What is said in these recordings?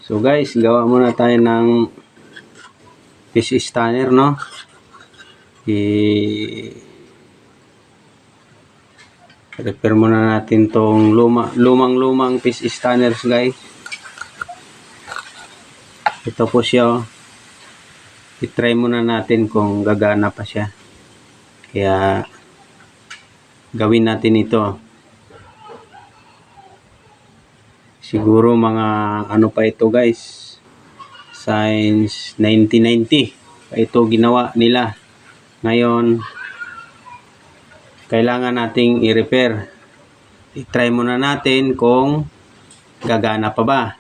So guys, gawa muna tayo ng fish stunner, no? I-repair muna natin tong lumang fish stunners, guys. Ito po siya. I-try muna natin kung gagana pa siya. Kaya gawin natin ito. Siguro mga ano pa ito, guys. Since 1990 pa ito ginawa nila. Ngayon, kailangan nating i-repair. I-try muna natin kung gagana pa ba.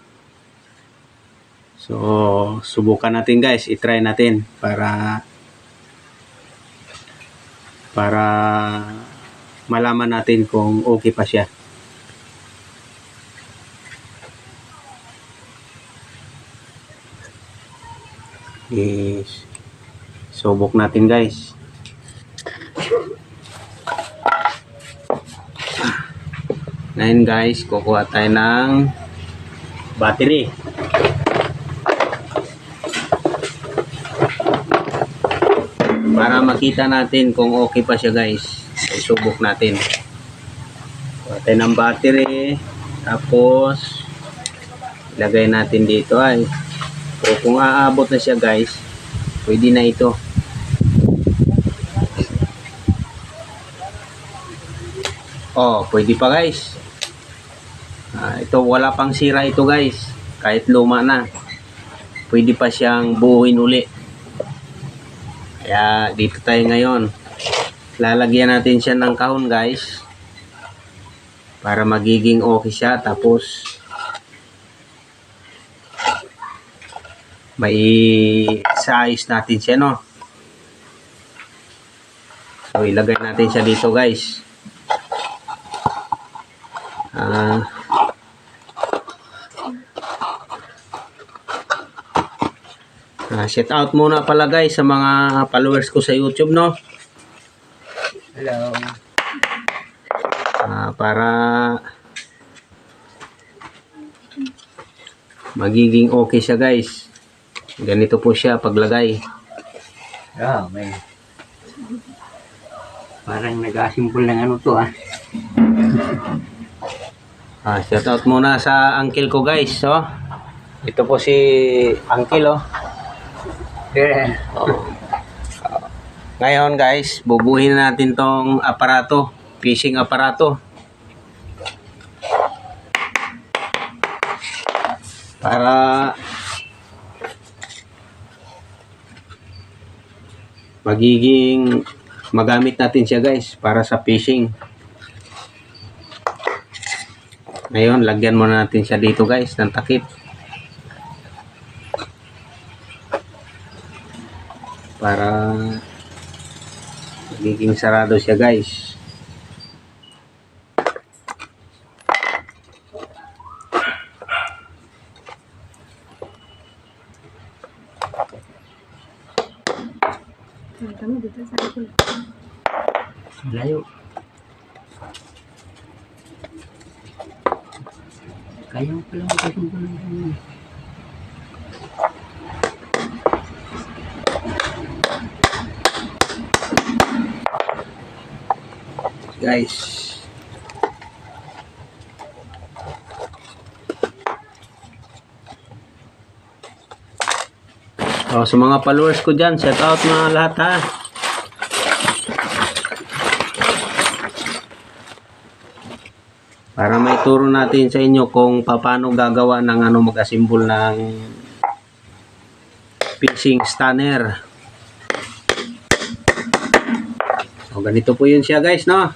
So, subukan natin, guys. I-try natin para malaman natin kung okay pa siya. Subok natin, guys. Ngayon, guys, kukuha tayo ng battery. Para makita natin kung okay pa siya, guys. Subok natin. Kuha tayo ng battery. Tapos ilagay natin dito ay. O kung aabot na siya, guys, pwede na ito. Oh, pwede pa, guys. Ito wala pang sira ito, guys. Kahit luma na. Pwede pa siyang buuin uli. Kaya dito tayo ngayon. Lalagyan natin siya ng kahon, guys. Para magiging okay siya. Tapos may size natin siya, no? So, ilagay natin siya dito, guys. Shout out muna pala, guys, sa mga followers ko sa YouTube, no? Hello. Para magiging okay siya, guys. Ganito po siya paglagay. May parang nag-asimpol ng ano to, Shout out muna sa uncle ko, guys. So, ito po si uncle, oh. Yeah. Ngayon, guys, bubuhin natin tong aparato, fishing aparato. Para magiging magamit natin siya, guys, para sa fishing. Ngayon, lagyan muna natin siya dito, guys, ng takip. Para magiging sarado siya, guys. Layo. Kaya pala magkasumpol ng guys. Sa mga followers ko dyan, shout out mga lahat, ha. Para may turo natin sa inyo kung paano gagawa ng mag-assemble ng fishing stunner. Ganito po yun siya, guys, no?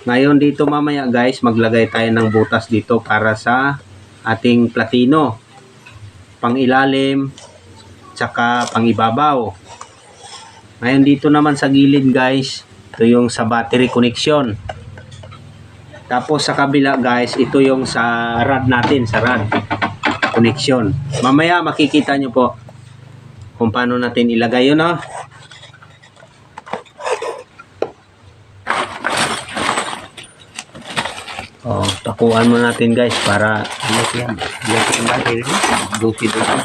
Ngayon dito mamaya, guys, maglagay tayo ng butas dito para sa ating platino. Pang ilalim, tsaka pang ibabaw. Ngayon dito naman sa gilid, guys, ito yung sa battery connection. Tapos sa kabila, guys, ito yung sa rod natin, sa rod connection. Mamaya makikita nyo po kung paano natin ilagay yun, no? Oh. Takuan mo natin guys para Ano siya? Yan siya battery. Dosi-dosi.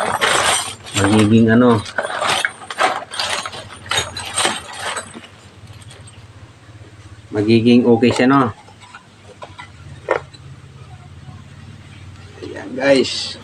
magiging ano. Magiging okay siya, no? Ayan guys.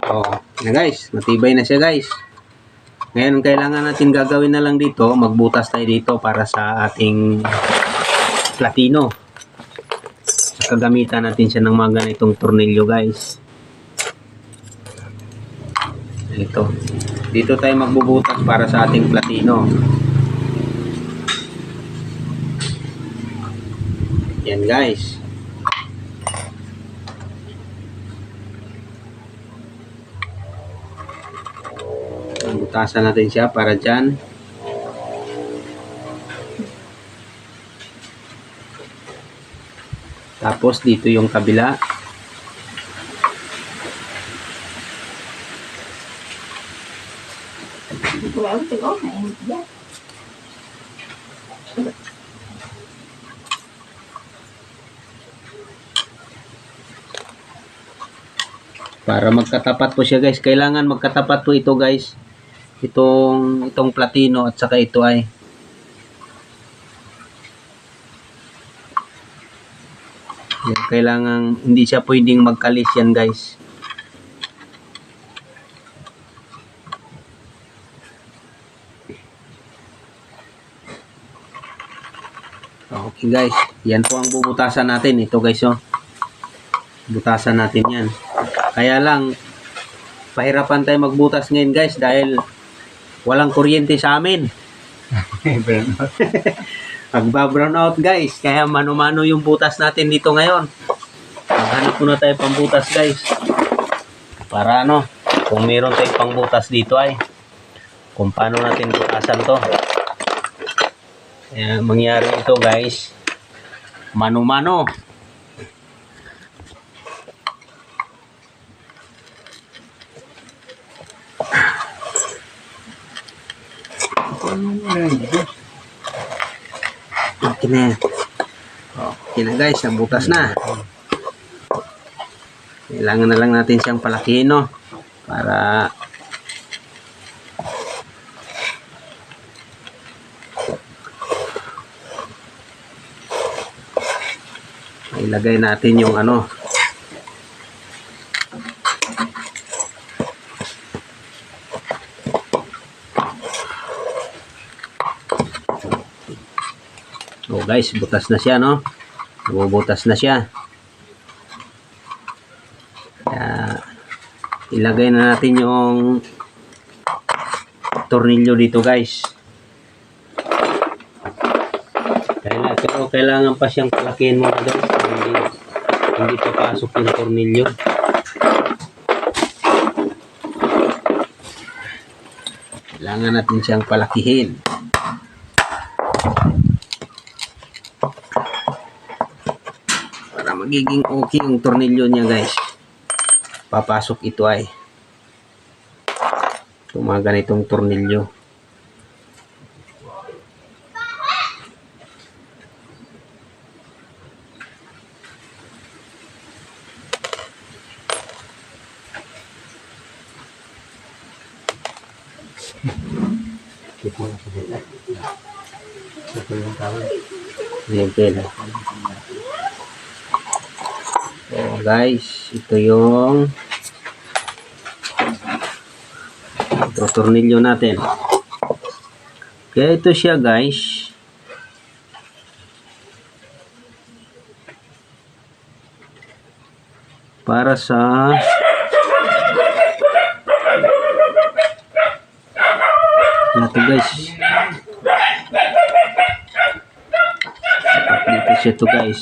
Oh, na guys, matibay na siya guys. Ngayon, ang kailangan natin gagawin na lang dito, magbutas tayo dito para sa ating platino. Saka gamitan natin siya ng mga ganitong tornilyo guys. Ito. Dito tayo magbubutas para sa ating platino. Yan guys. Butasan natin siya para dyan. Tapos dito yung kabila. Para magkatapat po siya guys. Kailangan magkatapat po ito guys. Itong platino at saka ito ay yan, kailangan hindi siya pwedeng magkalis yan guys. Okay guys, yan po ang bubutasan natin. Ito guys, oh. Butasan natin yan. Kaya lang pahirapan tayo magbutas ngayon guys dahil walang kuryente sa amin. Magba-brown out guys. Kaya mano-mano yung butas natin dito ngayon. Maghanap muna tayo pambutas guys. Para ano, kung meron tayong pangbutas dito ay kung paano natin butasan to. Kaya mangyari ito guys, mano-mano. Okay na. Okay na guys, nabutas na. Kailangan na lang natin siyang palakihin, no? Para ilagay natin yung ano. Oh guys, butas na siya, no? Bubutas na siya. Kaya, ilagay na natin yung tornilyo dito, guys. Pero kailangan pa siyang palakihin mo, guys. Hindi papasok yung tornilyo. Kailangan natin siyang palakihin. Magiging okay yung tornilyo niya guys. Papasok ito ay itong mga ganitong tornilyo. Ayan. So guys, ito yung tornilyo natin. Kaya ito siya guys. Para sa ito guys. Dito siya ito guys.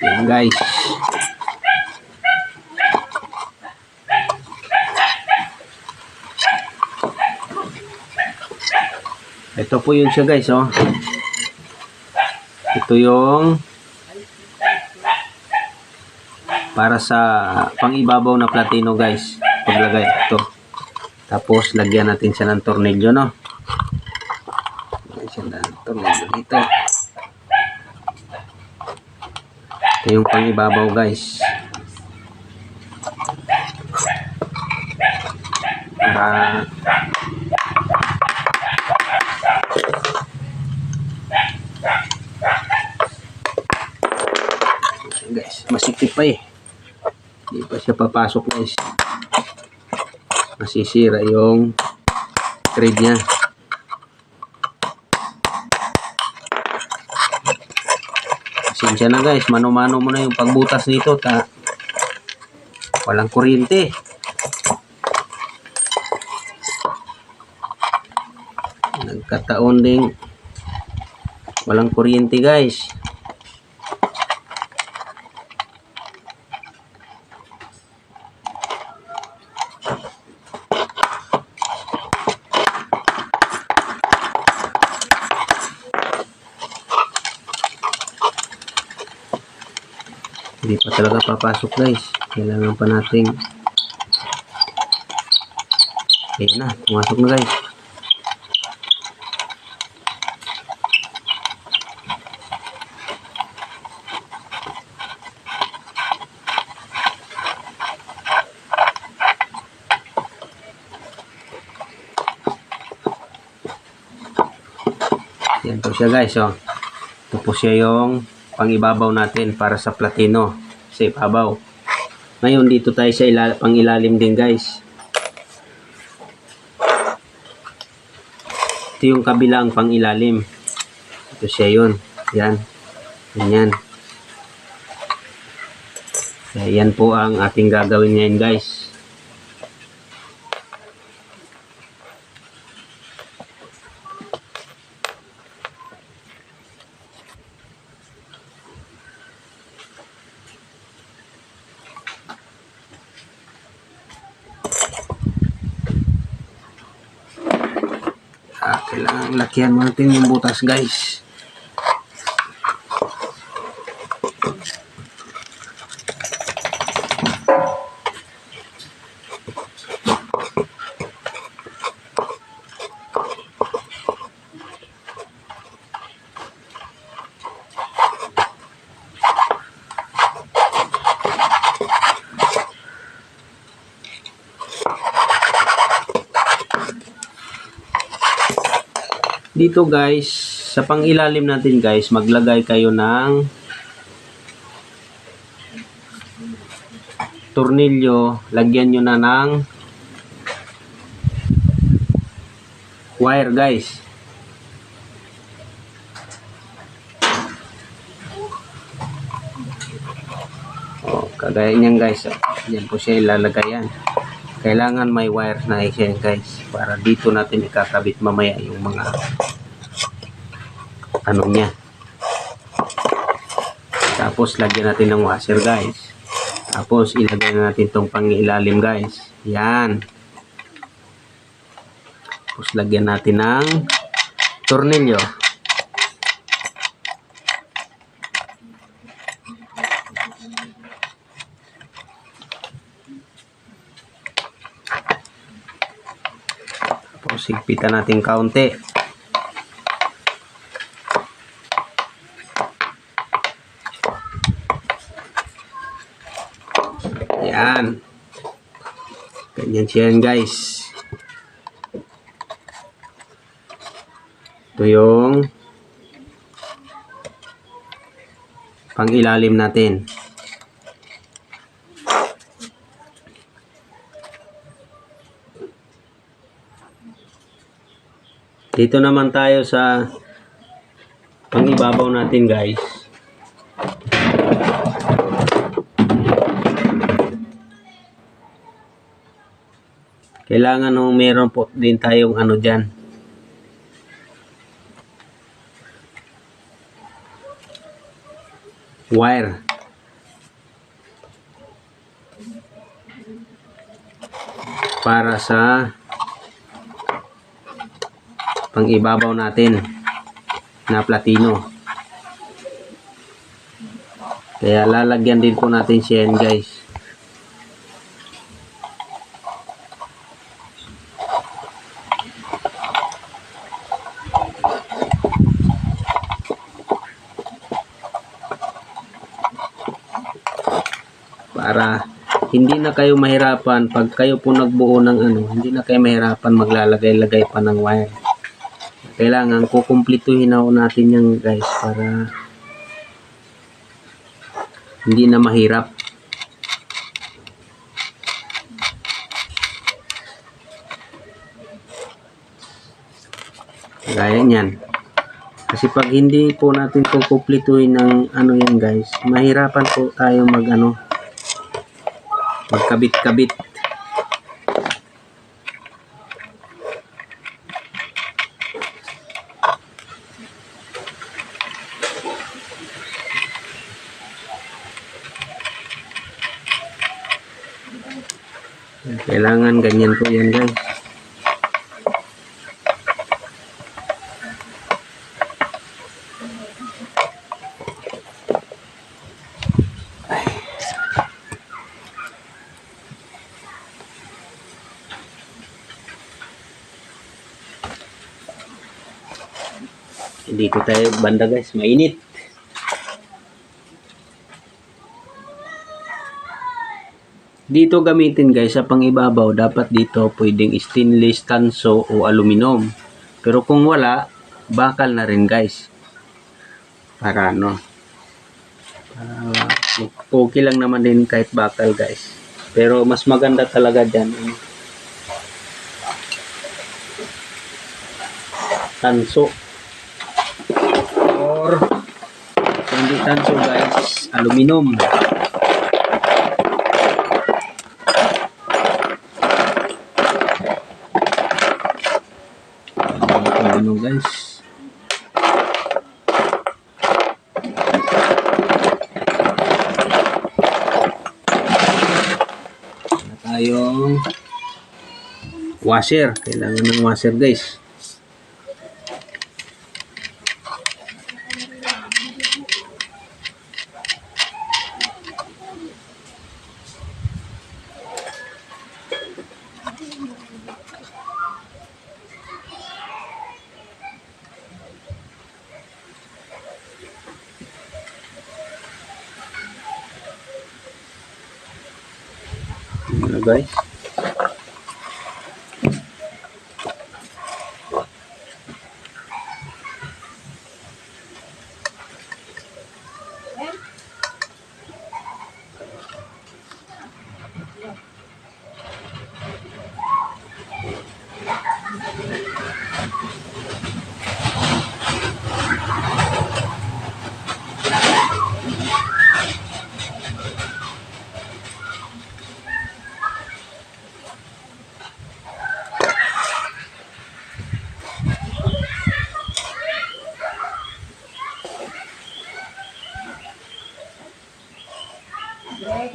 Yan guys. Ito po yun siya guys, oh. Ito yung para sa pangibabaw na platino guys. Paglagay ito. Tapos lagyan natin siya ng tornilyo, no. Lagyan siya ng tornilyo dito. Ito yung pangibabaw guys. Para guys, masikip pa eh. Hindi pa siya papasok guys. Masisira yung thread niya. Pasensya na guys, mano-mano mo na yung pagbutas nito. Walang kuryente. Nagkataon ding walang kuryente guys. Hindi pa talaga papasok guys. Kailangan pa nating ayun na, pumasok na guys. Yan po siya guys, oh. Ito po siya yung pangibabaw natin para sa platino sa ibabaw. Ngayon dito tayo sa pangilalim din guys. Ito yung kabilang pangilalim. Ito siya yun. Yan. Ganyan. Kaya yan po ang ating gagawin ngayon guys. Kailangan lakihan natin yung butas guys. Dito guys, sa pangilalim natin guys, maglagay kayo ng tornilyo, lagyan nyo na ng wire guys. O, kagaya niyan guys, yan po siya ilalagay yan. Kailangan may wire na siya guys, para dito natin ikakabit mamaya yung mga ano niya. Tapos lagyan natin ng washer guys. Tapos ilagay na natin tong pangilalim guys. Yan. Tapos lagyan natin ng tornilyo. Tapos higpitan natin kaunti. Yan. Ganyan siya guys. Ito yung pangilalim natin. Dito naman tayo sa pangibabaw natin guys. Kailangan nung meron po din tayong ano dyan. Wire. Para sa pang ibabaw natin na platino. Kaya lalagyan din po natin siya yan guys. Para hindi na kayo mahirapan pag kayo po nagbuo ng hindi na kayo mahirapan maglalagay-lagay pa ng wire. Kailangan kukumplituhin na natin yan guys para hindi na mahirap. Gaya niyan. Kasi pag hindi po natin kukumplituhin ng yan guys, mahirapan po tayo magkabit-kabit. Kailangan ganyan po yan guys. Dito tayo banda guys, mainit. Dito gamitin guys sa pangibabaw, dapat dito pwedeng stainless, tanso o aluminum. Pero kung wala, bakal na rin guys. Para okay lang naman din kahit bakal guys. Pero mas maganda talaga dyan tanso. Or hindi tanso guys, aluminum. Guys, wala tayong washer. Kailangan ng washer guys. Guys,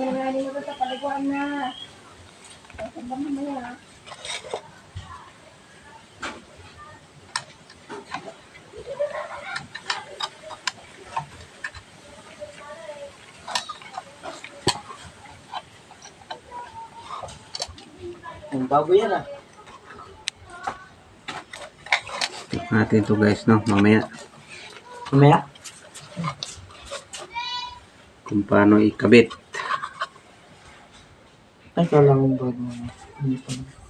Kung nga mo sa paliguan na. Sa ba mamaya? Ang bago yan ah. check natin ito guys mamaya Mamaya. kung paano ikabit. Ay, kala kong bago. Hindi pa.